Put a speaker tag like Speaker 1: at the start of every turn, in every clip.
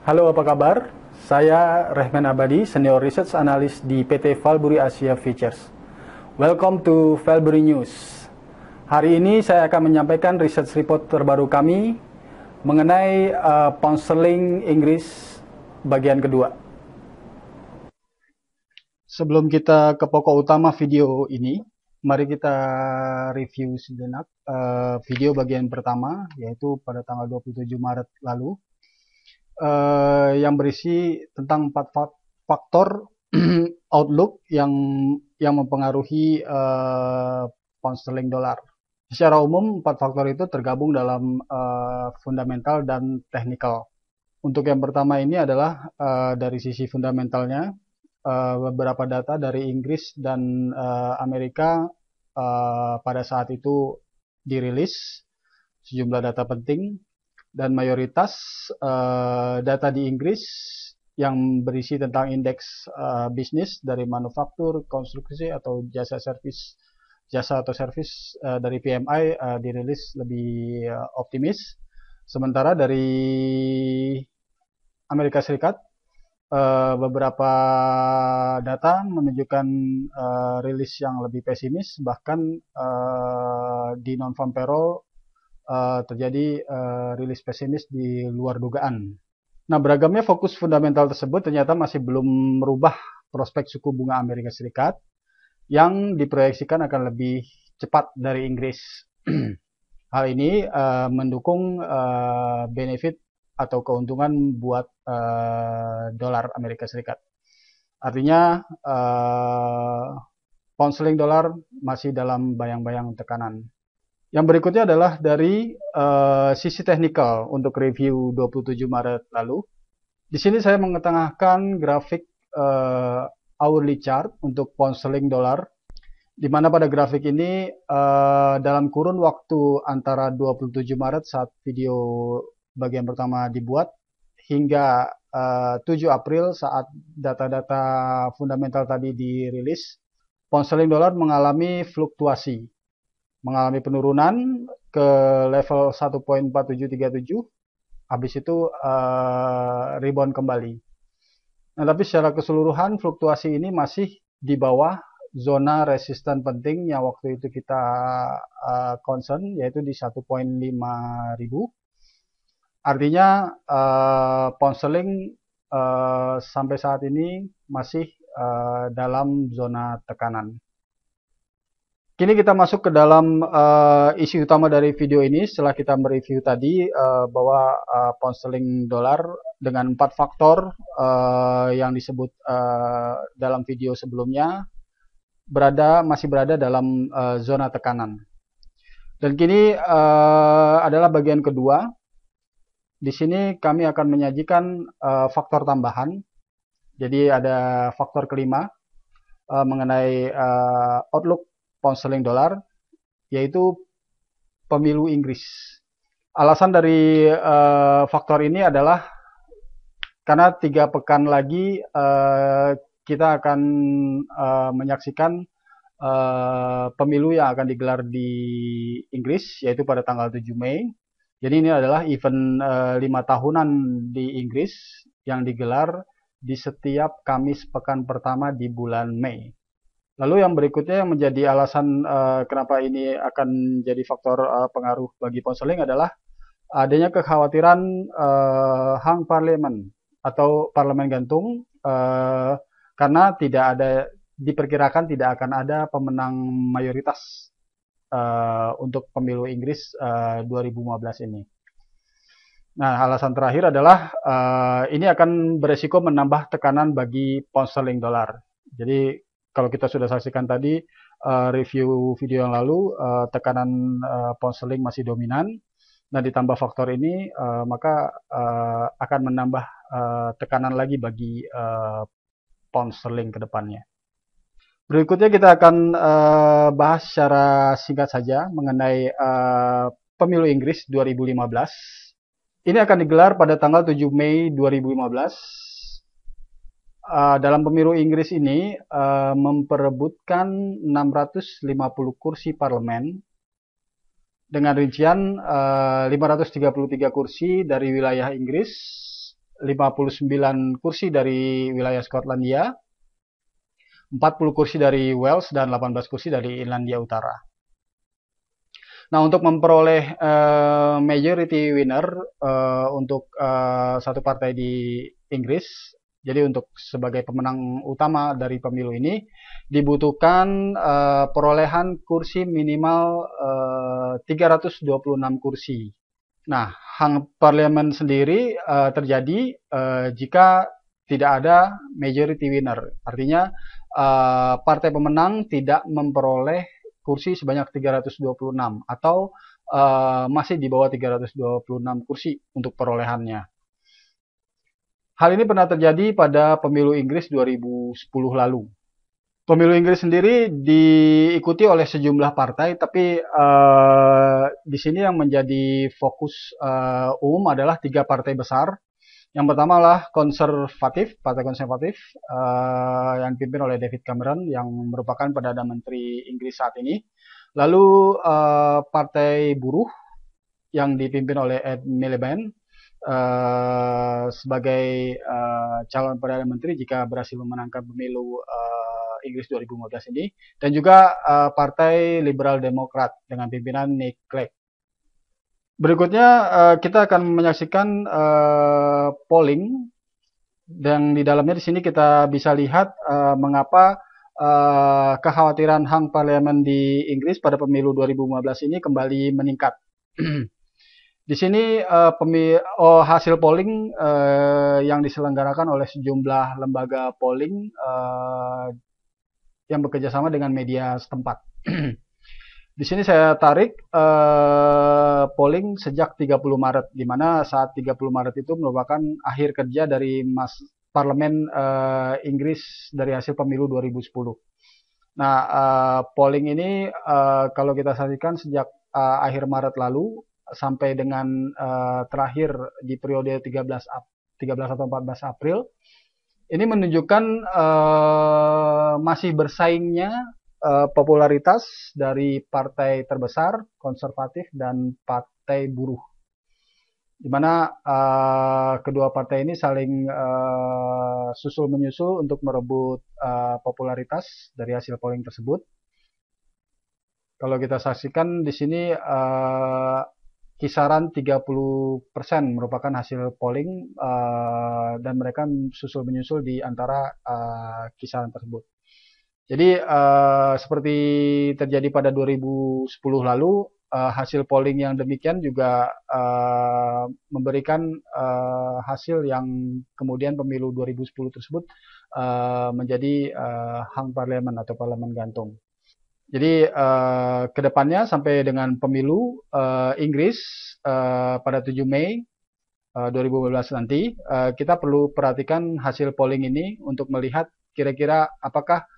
Speaker 1: Halo, apa kabar? Saya Rehman Abadi, Senior Research Analyst di PT Valbury Asia Futures. Welcome to Valbury News. Hari ini saya akan menyampaikan research report terbaru kami mengenai pound sterling Inggris bagian kedua. Sebelum kita ke pokok utama video ini, mari kita review sejenak video bagian pertama, yaitu pada tanggal 27 Maret lalu. Yang berisi tentang 4 faktor outlook yang mempengaruhi pound sterling dolar. Secara umum 4 faktor itu tergabung dalam fundamental dan technical. Untuk yang pertama ini adalah dari sisi fundamentalnya, beberapa data dari Inggris dan Amerika pada saat itu dirilis sejumlah data penting. Dan mayoritas data di Inggris yang berisi tentang indeks bisnis dari manufaktur, konstruksi atau jasa atau servis dari PMI dirilis lebih optimis. Sementara dari Amerika Serikat beberapa data menunjukkan rilis yang lebih pesimis, bahkan di non-farm payroll terjadi rilis pesimis di luar dugaan. Nah, beragamnya fokus fundamental tersebut ternyata masih belum merubah prospek suku bunga Amerika Serikat yang diproyeksikan akan lebih cepat dari Inggris. Hal ini mendukung benefit atau keuntungan buat dolar Amerika Serikat. Artinya pound sterling dolar masih dalam bayang-bayang tekanan. Yang berikutnya adalah dari sisi teknikal untuk review 27 Maret lalu. Di sini saya mengetengahkan grafik hourly chart untuk pound sterling dolar, di mana pada grafik ini dalam kurun waktu antara 27 Maret saat video bagian pertama dibuat hingga 7 April saat data-data fundamental tadi dirilis, pound sterling dolar mengalami fluktuasi. Mengalami penurunan ke level 1.4737, habis itu rebound kembali. Nah, tapi secara keseluruhan fluktuasi ini masih di bawah zona resisten penting yang waktu itu kita concern, yaitu di 1.5 ribu. Artinya pound sterling sampai saat ini masih dalam zona tekanan. Kini kita masuk ke dalam isi utama dari video ini. Setelah kita mereview tadi bahwa pound sterling dolar dengan 4 faktor yang disebut dalam video sebelumnya masih berada dalam zona tekanan. Dan kini adalah bagian kedua. Di sini kami akan menyajikan faktor tambahan. Jadi ada faktor kelima mengenai outlook pound sterling dolar, yaitu pemilu Inggris. Alasan dari faktor ini adalah karena 3 pekan lagi kita akan menyaksikan pemilu yang akan digelar di Inggris, yaitu pada tanggal 7 Mei. Jadi ini adalah event 5 tahunan di Inggris yang digelar di setiap Kamis pekan pertama di bulan Mei. Lalu yang berikutnya yang menjadi alasan kenapa ini akan jadi faktor pengaruh bagi pound sterling adalah adanya kekhawatiran hang parlemen atau parlemen gantung karena diperkirakan tidak akan ada pemenang mayoritas untuk pemilu Inggris 2015 ini. Nah, alasan terakhir adalah ini akan beresiko menambah tekanan bagi pound sterling dolar. Jadi kalau kita sudah saksikan tadi review video yang lalu, tekanan pound sterling masih dominan. Nah, ditambah faktor ini, maka akan menambah tekanan lagi bagi pound sterling ke depannya. Berikutnya kita akan bahas secara singkat saja mengenai pemilu Inggris 2015. Ini akan digelar pada tanggal 7 Mei 2015. Dalam pemilu Inggris ini memperebutkan 650 kursi parlemen dengan rincian 533 kursi dari wilayah Inggris, 59 kursi dari wilayah Skotlandia, 40 kursi dari Wales, dan 18 kursi dari Irlandia Utara. Nah, untuk memperoleh majority winner untuk satu partai di Inggris, jadi untuk sebagai pemenang utama dari pemilu ini, dibutuhkan perolehan kursi minimal 326 kursi. Nah, hang parlemen sendiri terjadi jika tidak ada majority winner. Artinya partai pemenang tidak memperoleh kursi sebanyak 326 atau masih di bawah 326 kursi untuk perolehannya. Hal ini pernah terjadi pada pemilu Inggris 2010 lalu. Pemilu Inggris sendiri diikuti oleh sejumlah partai, tapi di sini yang menjadi fokus umum adalah 3 partai besar. Yang pertama adalah Partai Konservatif yang dipimpin oleh David Cameron yang merupakan Perdana Menteri Inggris saat ini. Lalu Partai Buruh yang dipimpin oleh Ed Miliband sebagai calon Perdana Menteri jika berhasil memenangkan pemilu Inggris 2015 ini, dan juga Partai Liberal Demokrat dengan pimpinan Nick Clegg. Berikutnya kita akan menyaksikan polling, dan di dalamnya di sini kita bisa lihat mengapa kekhawatiran hang parlemen di Inggris pada pemilu 2015 ini kembali meningkat. Di sini hasil polling yang diselenggarakan oleh sejumlah lembaga polling yang bekerjasama dengan media setempat. Di sini saya tarik polling sejak 30 Maret, di mana saat 30 Maret itu merupakan akhir kerja dari parlemen Inggris dari hasil pemilu 2010. Nah, polling ini kalau kita saksikan sejak akhir Maret lalu sampai dengan terakhir di periode 13 atau 14 April, ini menunjukkan masih bersaingnya popularitas dari partai terbesar, konservatif, dan partai buruh. Di mana kedua partai ini saling susul-menyusul untuk merebut popularitas dari hasil polling tersebut. Kalau kita saksikan di sini kisaran 30% merupakan hasil polling dan mereka susul-menyusul di antara kisaran tersebut. Jadi seperti terjadi pada 2010 lalu, hasil polling yang demikian juga memberikan hasil yang kemudian pemilu 2010 tersebut menjadi hang parlemen atau parlemen gantung. Jadi kedepannya sampai dengan pemilu Inggris pada 7 Mei 2015 nanti, kita perlu perhatikan hasil polling ini untuk melihat kira-kira apakah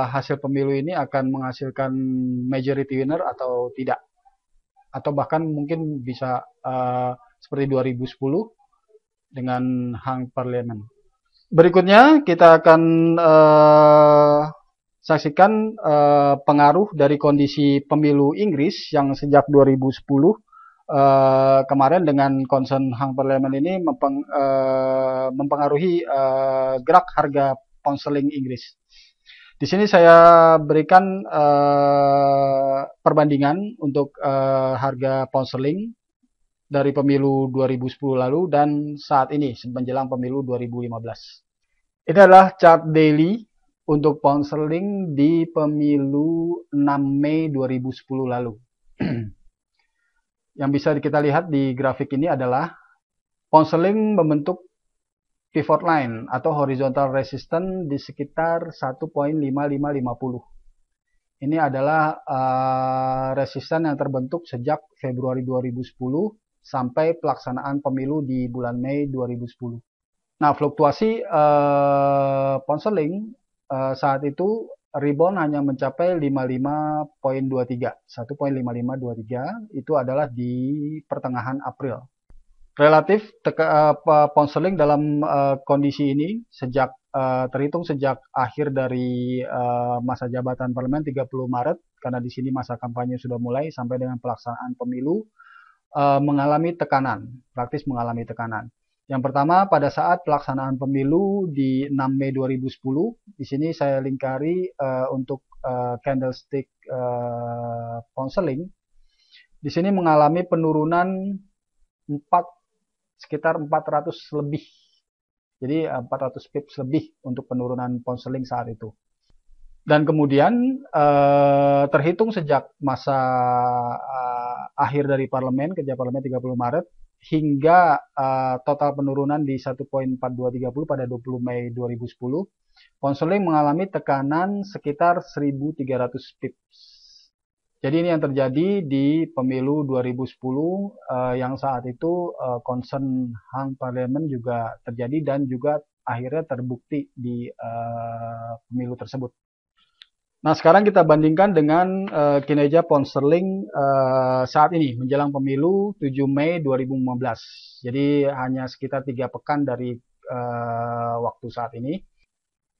Speaker 1: hasil pemilu ini akan menghasilkan majority winner atau tidak, atau bahkan mungkin bisa seperti 2010 dengan hang parlemen. Berikutnya kita akan saksikan pengaruh dari kondisi pemilu Inggris yang sejak 2010 kemarin dengan concern hang parlemen ini mempengaruhi gerak harga pound sterling Inggris. Di sini saya berikan perbandingan untuk harga pound sterling dari pemilu 2010 lalu dan saat ini menjelang pemilu 2015. Ini adalah chart daily untuk pound sterling di pemilu 6 Mei 2010 lalu. Yang bisa kita lihat di grafik ini adalah pound sterling membentuk pivot line atau horizontal resistance di sekitar 1.5550. Ini adalah resistance yang terbentuk sejak Februari 2010 sampai pelaksanaan pemilu di bulan Mei 2010. Nah, fluktuasi pound sterling saat itu rebound hanya mencapai 55.23. 1.5523 itu adalah di pertengahan April. Relatif pound sterling dalam kondisi ini terhitung sejak akhir dari masa jabatan parlemen 30 Maret karena di sini masa kampanye sudah mulai sampai dengan pelaksanaan pemilu mengalami tekanan, praktis mengalami tekanan. Yang pertama pada saat pelaksanaan pemilu di 6 Mei 2010, di sini saya lingkari untuk candlestick pound sterling. Di sini mengalami penurunan sekitar 400 lebih. Jadi 400 pips lebih untuk penurunan pound sterling saat itu. Dan kemudian terhitung sejak masa akhir dari parlemen, kerja parlemen 30 Maret, hingga total penurunan di 1.4230 pada 20 Mei 2010, pound sterling mengalami tekanan sekitar 1.300 pips. Jadi ini yang terjadi di pemilu 2010 yang saat itu concern hang parlemen juga terjadi dan juga akhirnya terbukti di pemilu tersebut. Nah, sekarang kita bandingkan dengan kinerja pound sterling saat ini menjelang pemilu 7 Mei 2015. Jadi hanya sekitar 3 pekan dari waktu saat ini.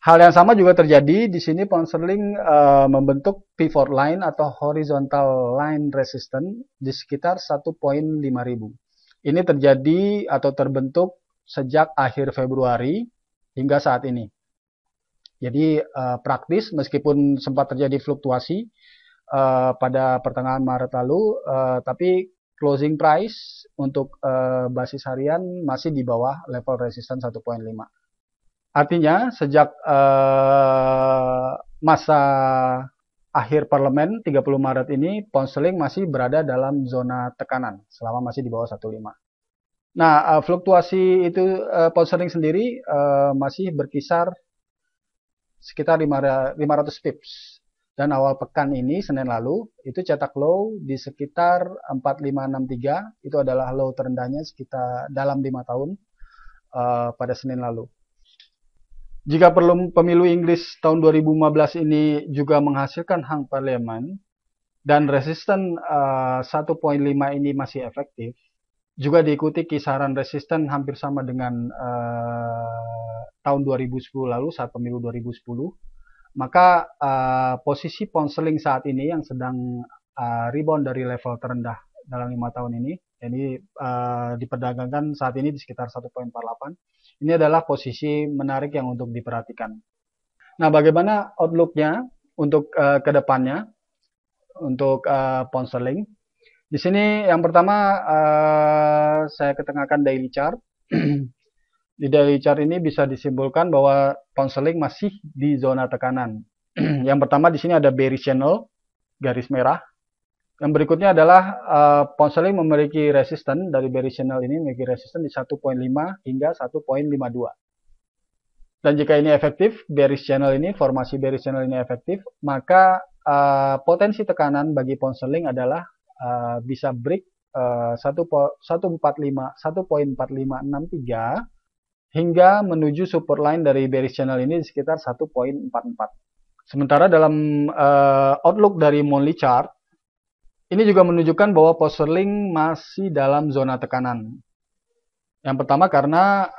Speaker 1: Hal yang sama juga terjadi di sini. Pound sterling membentuk pivot line atau horizontal line resistance di sekitar 1.5000. Ini terjadi atau terbentuk sejak akhir Februari hingga saat ini. Jadi praktis meskipun sempat terjadi fluktuasi pada pertengahan Maret lalu, tapi closing price untuk basis harian masih di bawah level resistance 1.5. Artinya sejak masa akhir parlemen 30 Maret ini, pound sterling masih berada dalam zona tekanan selama masih di bawah 1.5. Nah, fluktuasi itu pound sterling sendiri masih berkisar sekitar 500 pips. Dan awal pekan ini, Senin lalu, itu cetak low di sekitar 4563. Itu adalah low terendahnya sekitar dalam 5 tahun pada Senin lalu. Jika pemilu Inggris tahun 2015 ini juga menghasilkan hang parlemen dan resisten 1.5 ini masih efektif, juga diikuti kisaran resisten hampir sama dengan tahun 2010 lalu saat pemilu 2010, maka posisi pound sterling saat ini yang sedang rebound dari level terendah dalam 5 tahun ini, diperdagangkan saat ini di sekitar 1.48. Ini adalah posisi menarik yang untuk diperhatikan. Nah, bagaimana outlook-nya untuk ke depannya untuk pound sterling? Di sini yang pertama saya ketengahkan daily chart. Di daily chart ini bisa disimpulkan bahwa pound sterling masih di zona tekanan. Yang pertama di sini ada bearish channel, garis merah. Yang berikutnya adalah pound sterling memiliki resisten dari bearish channel ini, memiliki resisten di 1.5 hingga 1.52. Dan jika ini efektif, bearish channel ini, formasi bearish channel ini efektif, maka potensi tekanan bagi pound sterling adalah bisa break 1.4563 hingga menuju support line dari bearish channel ini di sekitar 1.44. Sementara dalam outlook dari monthly chart, ini juga menunjukkan bahwa pound sterling masih dalam zona tekanan. Yang pertama karena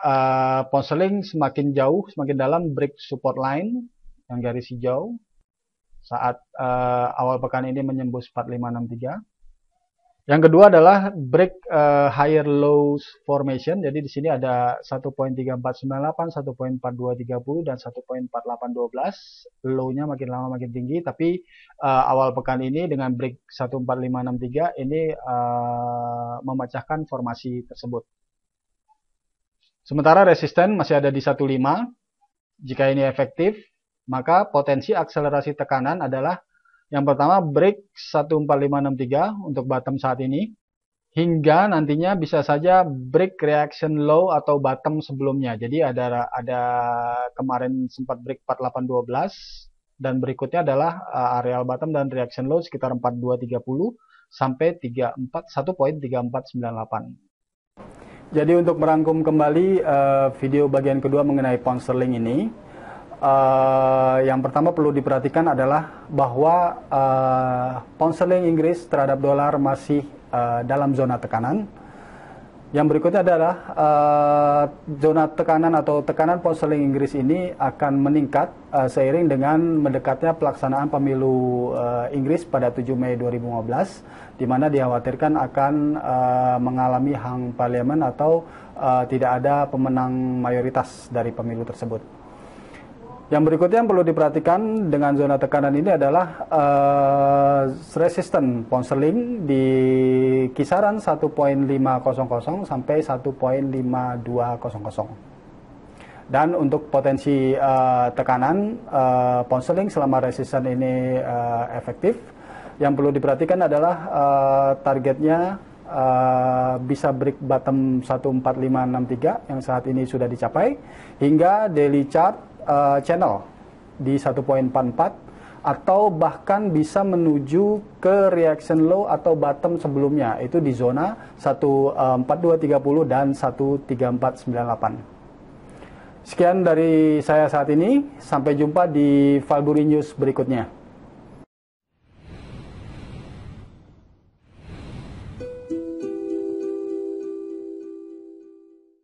Speaker 1: pound sterling semakin jauh, semakin dalam break support line yang garis hijau saat awal pekan ini menembus 4563. Yang kedua adalah break higher lows formation. Jadi di sini ada 1.3498, 1.4230 dan 1.4812. Low-nya makin lama makin tinggi, tapi awal pekan ini dengan break 14563 ini memecahkan formasi tersebut. Sementara resisten masih ada di 15. Jika ini efektif, maka potensi akselerasi tekanan adalah yang pertama break 14563 untuk bottom saat ini, hingga nantinya bisa saja break reaction low atau bottom sebelumnya. Jadi ada kemarin sempat break 4812 dan berikutnya adalah areal bottom dan reaction low sekitar 4230 sampai 1.3498. Jadi untuk merangkum kembali video bagian kedua mengenai pound sterling ini, yang pertama perlu diperhatikan adalah bahwa pound sterling Inggris terhadap dolar masih dalam zona tekanan. Yang berikutnya adalah zona tekanan atau tekanan pound sterling Inggris ini akan meningkat seiring dengan mendekatnya pelaksanaan pemilu Inggris pada 7 Mei 2015, di mana dikhawatirkan akan mengalami hang parlemen atau tidak ada pemenang mayoritas dari pemilu tersebut. Yang berikutnya yang perlu diperhatikan dengan zona tekanan ini adalah resisten pound sterling di kisaran 1.500 sampai 1.5200. Dan untuk potensi tekanan pound sterling selama resisten ini efektif, yang perlu diperhatikan adalah targetnya bisa break bottom 14563 yang saat ini sudah dicapai, hingga daily chart channel di 1.44, atau bahkan bisa menuju ke reaction low atau bottom sebelumnya, itu di zona 14230 dan 13498. Sekian dari saya saat ini, sampai jumpa di Valbury News berikutnya.